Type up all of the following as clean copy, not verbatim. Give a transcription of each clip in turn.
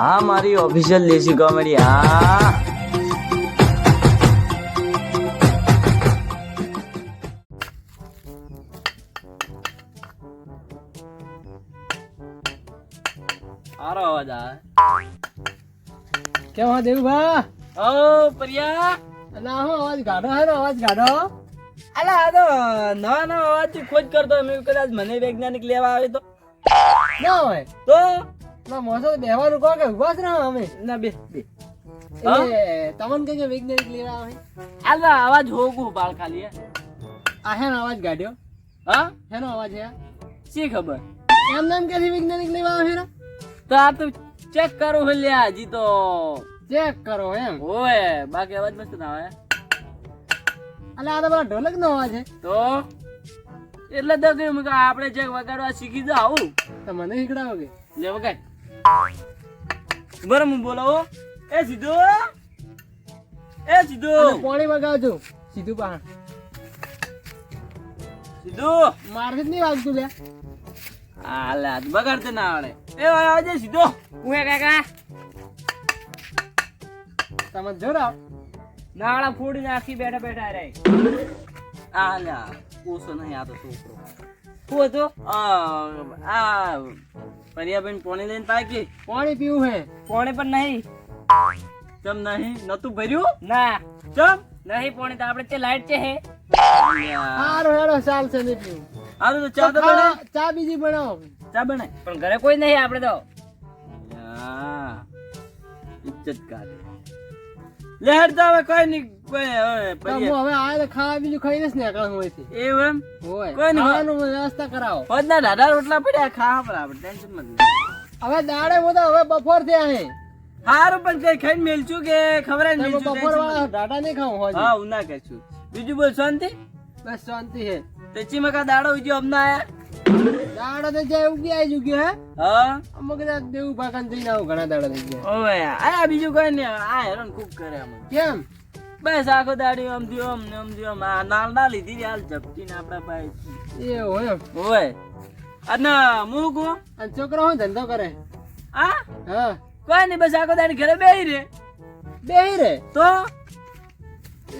હા મારી ઓફિશિયલ દેશી કોમેડી હા. સારો અવાજ આવે. કેમ હા દેવુભા? ઓ પ્રિયા ના હું અવાજ કાઢો હેરો અવાજ કાઢો. અલા આ તો નવા નવા અવાજ થી ખોજ કરતો મેં કદાચ મને વૈજ્ઞાનિક લેવા આવે તો ના હોય તો ના મોસો બેહવાનું કહો કે ઉભા જ રહો અમે. ના બે બે એટલે તમને કઈ વૈજ્ઞાનિક લેવા આવે? અલા અવાજ હોગું બાળ ખાલી હે. આ હેનો અવાજ કાઢ્યો? હા હેનો અવાજ હે? શી ખબર એમ નામ ક્યાંથી વૈજ્ઞાનિક લેવા આવે હેરો? તો આ તો ચેક કરો હલ્યા હજી તો ચેક કરો એમ? ઓય બાકી અવાજ મસ્ત ના આવે અલા આ તો પેલા ઢોલક નો અવાજ હે. તો એટલે તો કહ્યું મેં કે આપણે ચેક વગાડવા શીખી જાવ તો મને શીખડાવો કે? લે વગાડ બરાબર હું બોલાવો એ સીધો એ સીધો પોણી વગાવજો સીધું પહાણ. સીધું મારથી જ નહીં વાગતું લે. આ લે બગાડતે ના આવડે એ આવજે સીધો હું એ કાકા તમે જોરાવ નાળા ફોડી નાખી બેઠા બેઠા રે આ લે ઓછો નહીં આ તો છોકરો શું હતો આ પરિયાબેન પોણી લઈને પાકી પાણી પીવું હે. પોણી પણ નહીં ચમ નહીં નતું ભર્યું ના ચમ નહીં પોણી તો આપણે તે લાઈટ છે હે હારો હેડો ચાલશે નહીં પીવું. હારું તો ચા તો બનાય ચા બીજી બનાવો. ચા બનાય પણ ઘરે કોઈ નહીં આપણે તો ઇજ્જત કાઢે લે હેડ તો હવે કોઈ નહીં કોઈ હવે તો હું હવે આ તો ખાવા બીજું ખાઈને જ નીકળું હોયથી. એવું એમ હોય કોઈ નહીં. ખાવાનું વ્યવસ્થા કરાવો. પદના ઢાઢા રોટલા પડ્યા ખાવા પર આપણે ટેન્શન મત લે હવે દાડે હું તો હવે બપોર થયા હે. હારું પણ કઈ ખાઈને મેલશું કે ખવરાઈને તમે મેલશું બપોર વાળા ડાટા નહીં ખાવું હોય. હા હું ના કહેશું બીજું બોલ શાંતિ બસ શાંતિ હે. તે ચીમકા દાડો ઉજ્યો હમણાં આયા દાડો તો જાય ઉગી આવી ચુક્યો હે. હા અમુક કદાચ દેવું પાકાને જઈને આવું ઘણા દાડા થઈ ગયા. ઓવે આ બીજું કોઈ નહીં આ હેરાન ખૂબ કરે અમને કેમ? બસ આખો દાડી આમ થયો આમ ને આમ થયો આમ આ નાળ ના લીધી રે હાલ ઝપટીને આપણા ભાઈ એવું એમ? ઓવે અને હું કહું અને છોકરો શું ધંધો કરે? આ હા કોઈ નહીં બસ આખો દાડી ઘરે બેહી રે બેહી રે. તો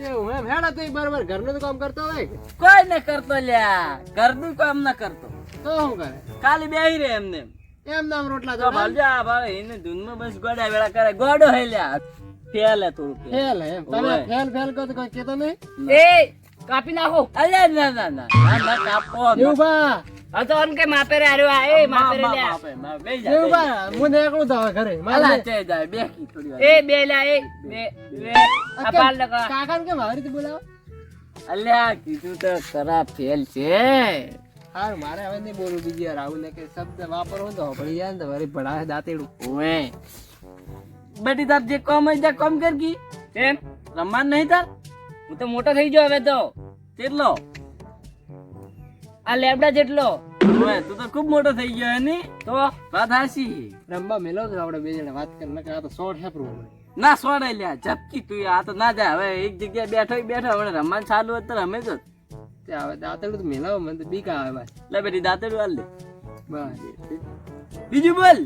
એવું એમ? હેડા તો બરાબર ઘરનું તો કામ કરતો હોય કે? કોઈ ને કરતો લ્યા ઘરનું કામ ના કરતો તો શું કરે? ખાલી બેહી રે એમને એમ નામ રોટલા તો તો ભાલજા ભાવે એને ધૂનમાં બસ ગોડા વેળા કરે ગોડો હે લ્યા ફેલ હે થોડું ફેલ એમ? તમે ફેલ ફેલ કહો તો કોઈ કહેતો નહીં? એ કાપી નાખો અલ્યા ના ના ના ના ના કાપો એવું બા હા તો અન કે માપે રે આર્યો આ એ માપે રે લ્યા બે જા એવું બા હું નીકળું તો હવે ઘરે. અલા ચે જાય બે કી થોડી વાર એ બે લા એ બે બે અપાલ લગા કાકાને કેમ આવી રીતે બોલાવો? અલ્યા કીધું તો ખરાબ ફેલ છે હારું મારે હવે નહીં બોલવું બીજી વાર આવું ને કે શબ્દ વાપરવો ને તો પડી જાય ને તો વળી ભડાવે દાંતેડું. ઓએ બેટી તાર જે કામ હોય તે કામ કર કી કેમ રમવાન નહીં તાર હું તો મોટો થઈ ગયો હવે તો કેટલો આ લેબડા જેટલો ઓએ તું તો ખૂબ મોટો થઈ ગયો હે ની તો વાત હાસી રમવા મેલો તો આપણે બે જણા વાત કરી નકર આ તો શોર્ટ હેપરું પડે. ના સોડાઈ લ્યા ઝપકી તું આ તો ના જાય હવે એક જગ્યાએ બેઠો હવે રમવાનું ચાલુ હોય તો રમે જ તે હવે દાંતેડું તો મેલાવો મને તો બીક આવે બસ. લે બેટી દાંતેડું હાલ લે બસ બીજું બોલ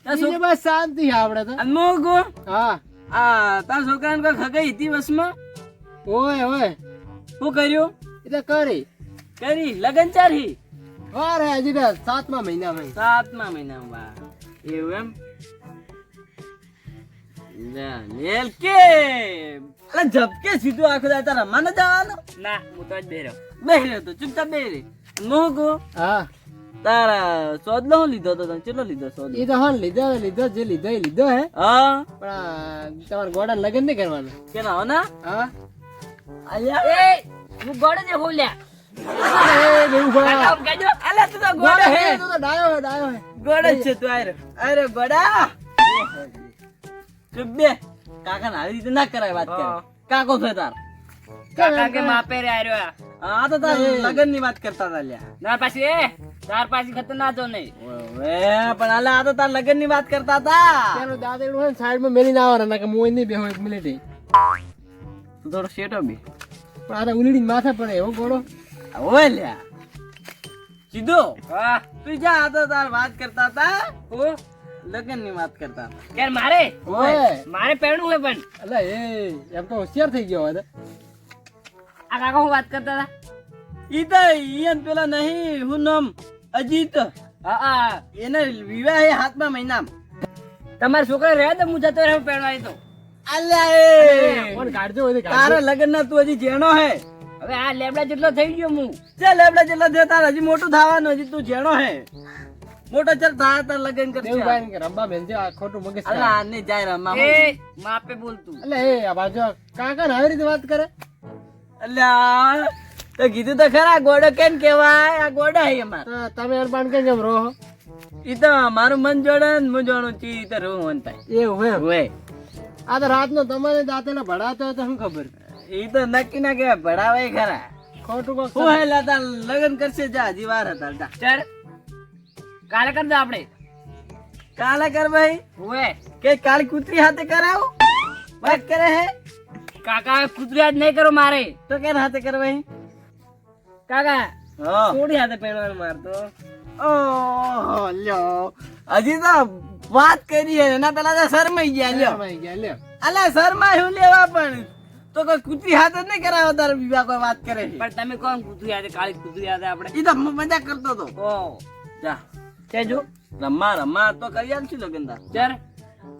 બીજું બસ શાંતિ છે આપણે તો. અનમોગો હા આ તાર છોકરાને કોઈ ખગાઈ હતી વસમાં ઓય ઓય શું કર્યું એ તો કરી કરી લગન ચારી વાર હે હજી તો 7મા મહિનામાં. 7મા મહિનામાં બા એવું એમ લેલ કે અલા ઝપકે સીધું આખો દાતા રમવા ન જવાનું ના હું તો જ બેહર્યો તો ચૂપચાપ બેહરે મોગો હા તારા સોદલો હું લીધો તો તને કેટલો લીધો સોદલો એ તો હા લીધો જે લીધો એ લીધો હે. હા પણ તમારે ગોડા લગન નહીં કરવાનું. કેના હોના હા અલ્યા એ હું ગોડે જે હોલ્યા એ દેવું ભા કહેજો અલ્યા તું તો ગોડા ગોડે હે હે તો ડાયો હે ડાયો હે. ગોડે છે તું આરે ગોડા ચુપ બે કાકા આવી રીતે ના કરાય વાત કરે કાકો છે તાર કાકા કે માપે રે આર્યો આ તો તાર લગન ની વાત કરતા હતા લ્યા ના પાછી તાર પાછી ખતરનાક તો નહીં ઓવે પણ આલા આ તો તાર લગન ની વાત કરતા હતા તેનો દાદેડું હે સાઈડમાં મેલીને આવવાના નકર મોય નહીં બેહો 1 મિનિટ. તું થોડો શેટો બી પણ આ તો ઉલીડીને માથે પડે એવો ગોળો. ઓય લ્યા સીધો હા તું જા આ તો તાર વાત કરતા હતા લગ્નની વાત કરતા હતા. યાર મારે ઓય પહેરવું હોય પણ અલા એ એમ તો હોશિયાર થઈ ગયો હવે આ કાકા હું વાત કરતા હતા. ઈ તો ઈયન પેલા નહીં હું નામ અજીત હા એને વિવાહ એ 7મા મહિનામાં. તમારા છોકરા રહ્યા તો હું જતો રહ્યો પહેરવા એ તો. અલ્યા કોણ એ કાઢજો હોય તો તારા લગ્ન ના તું હજી જેણો હે. હવે આ લેબડા જેટલો થઈ ગયો હું. ચાલ લેબડા જેટલા થયા તાર હજી મોટું થવાનું હજી તું જેણો હે. મોટો ચાલ થાય તાર લગ્ન કરશે. દેવભાઈ ને કે રંબા બેન આ ખોટું મગજ અલ્લા આને જાય રમા. એ માપે બોલતું. એટલે એ આ બાજુ કાકા ને આવી રીતે વાત કરે અલ્યા તો કીધું તો ખરા ગોડો કેમ કેવાય? આ ગોડા હે અમાર. તો તમે અરબાન કેમ રહો ઈ તો મારું મન જોડે ને હું જોડું ચી તો રોહન થાય એવું એમ હોય. આ તો રાતનો તમારે દાંતેલા ભડાતો હોય તો શું ખબર ઈ તો નક્કી ના કહેવાય ભણાવે ખરા. ખોટું કોક હું હે લાતા લગ્ન કરશે જા હજી વાર હતા જા. ચાલ કાલે કરી દો આપણે. કાલે કર ભાઈ ઓએ કે કાળી કૂતરી હાથે કરાવ વાત કરે હે કાકા કૂતરી આજ નહીં કરો મારે. તો કે હાથે કર ભાઈ. કાકા હા થોડી હાથે પહેરવાનું મારતો. ઓહો લ્યો હજી તો વાત કરી હે એના પેલા તો શરમાઈ ગયા લ્યો. શરમાઈ ગયા લ્યો અલા શરમાય હું લેવા પણ તો કોઈ કૂતરી હાથે જ નહીં કરાવો તારે વિવાહ કોઈ વાત કરે છે. પણ તમે કોણ કૂતરી હાથે કાળી કૂતરી હાથે આપણે. ઈ તો મજાક કરતો તો. ઓ જા કેજો રમા તો કરી આલશું લગન તાર. ચાલ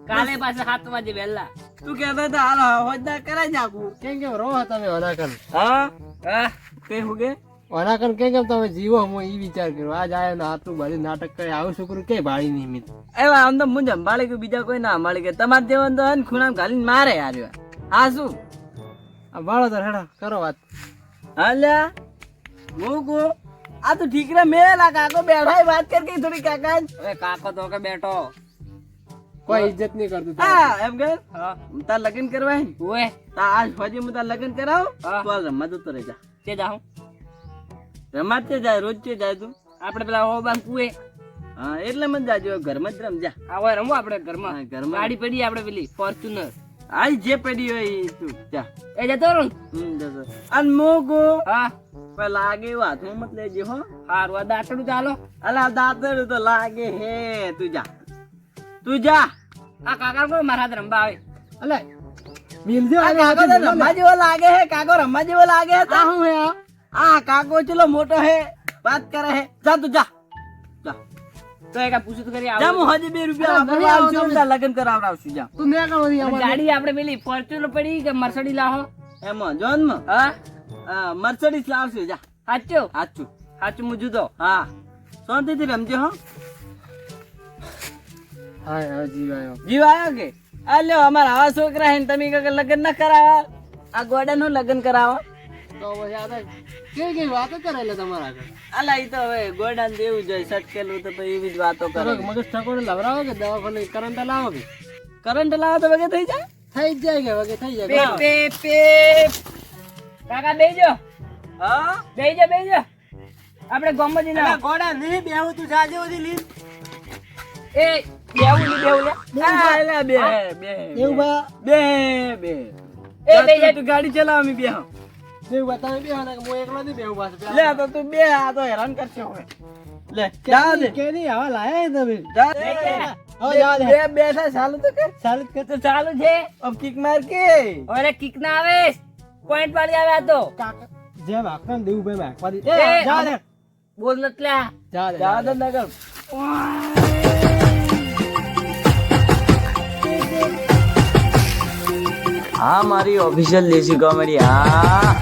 કાલે પાછા 7 વાગે વહેલા. તું કહેતો તો હાલ હોજના કરાઈ નાખું. કેમ રહો તમે અનાકન હા હા કઈ હું કે અનાકન કેમ તમે જીવો હું ઈ વિચાર કર્યો આજ આયો ને આટલું બધી નાટક કરે આવું છોકરું કે ભાળી નિમિત એવા આમ તો હું સંભાળી ગયું બીજા કોઈ ના સંભાળી ગયા. તમારે જેવા તો હે ને ખૂણામાં ઘાલીને મારે યાર. હા શું આ બાળો તો હેડા કરો વાત હાલ્યા હું કહું આ તો ઠીકરા મેલા કાકો બેઠા વાત કર કે થોડી કાકા. હવે કાકો તો કે બેઠો. કોઈ ઇજ્જત નહીં કરતું હા એમ કે હા તાર લગ્ન કરવા હે ને? ઓએ તા આજ ફોજી હું તાર લગ્ન કરાવ હા. તો હાલ રમવા જતો રહી જા. તે જાઉં રમવા જ જાય રોજ છે જાય તું. આપણે પેલા હોબાન કુએ હા એટલે મત જાજો ઘરમાં જ રમજા. આવા રમવું આપણે ઘરમાં. હા, ઘરમાં. ગાડી પડી આપણે પેલી ફોર્ચ્યુનર. આઈ જે પડી હોય ઈ તું જા. એ જતો રહું. જતો અને મોગો હા પણ લાગે એવું હાથમાં મત લેજે હો. હારું આ દાંતડું ચાલો. અલા દાંતડું તો લાગે હે. તું જા આ કાકા કોઈ મારા હાથે રમવા આવે. અલે મિલજો આ કાકો તો રમવા જેવો લાગે હે. કાકો રમવા જેવો લાગે હે તો. હું હે આ કાકો ચલો મોટો હે વાત કરે હે. જા તું જા તો એક આ પૂછું તો કરી જા આવો. હું હજી 2 રૂપિયા નહીં વાપરવા આવો આવશું તમે. તાર લગ્ન કરાવડાવશું જા. તું ને કામ હતી અમારે ગાડી આપણે પેલી ફોર્ચ્યુનર પડી કે મર્સિડીઝ લાવો. એમાં જોનમાં હા મર્સિડીઝ લાવશું જા. સાચું સાચું સાચું હું જુદો. હા શાંતિથી રમજો હો. હા હા જીવ આવ્યો જીવ આવ્યો કે આ લ્યો અમારા આવા છોકરા હે ને તમે કે લગ્ન ના કરાવા. આ ગોડાનું લગ્ન કરાવો. તો પછી આ તો કેવી વાતો કરે એટલે તમારા આગળ અલા ઈ તો હવે ગોડાને દેવું જોઈએ સટકેલું તો પછી એવી જ વાતો કરે. તમે મગજ ઠકોને લવરાવો કે દવાખાને કરંટ લાવો કે કરંટ લાવો તો વગે થઈ જાય. થઈ જ જાય કે વગે થઈ પે જાય પે પે કાકા બેજો હા બેજો આપણે ગામમાં જઈને આવો. ગોડા નહીં બેહું તું જાજે ઓધી લીન. એ બેવું લે હા એલા બે એવું બા બે એ બે જાય. તું ગાડી ચલાવ અમે બેહ. એવું બા તમે બે ને હું એકલો નહીં બેહું પાછો લે તો તું બે આ તો હેરાન કરશે હવે. લે જા દે કે નહીં આવા લાયા તમે જા દે. હવે જા દે બે બે થાય ચાલુ તો કે ચાલુ જ તો ચાલુ છે. અબ કિક માર કે ઓરે કિક ના આવે પોઈન્ટ વાળી આવે આ તો. કાકા જેમ આખા દેવું ભાઈ માખવા દી એ, જા દે બોલ નતલ્યા. જા દે જા દે નગર. હા મારી ઓફિશિયલ દેશી કોમેડી. હા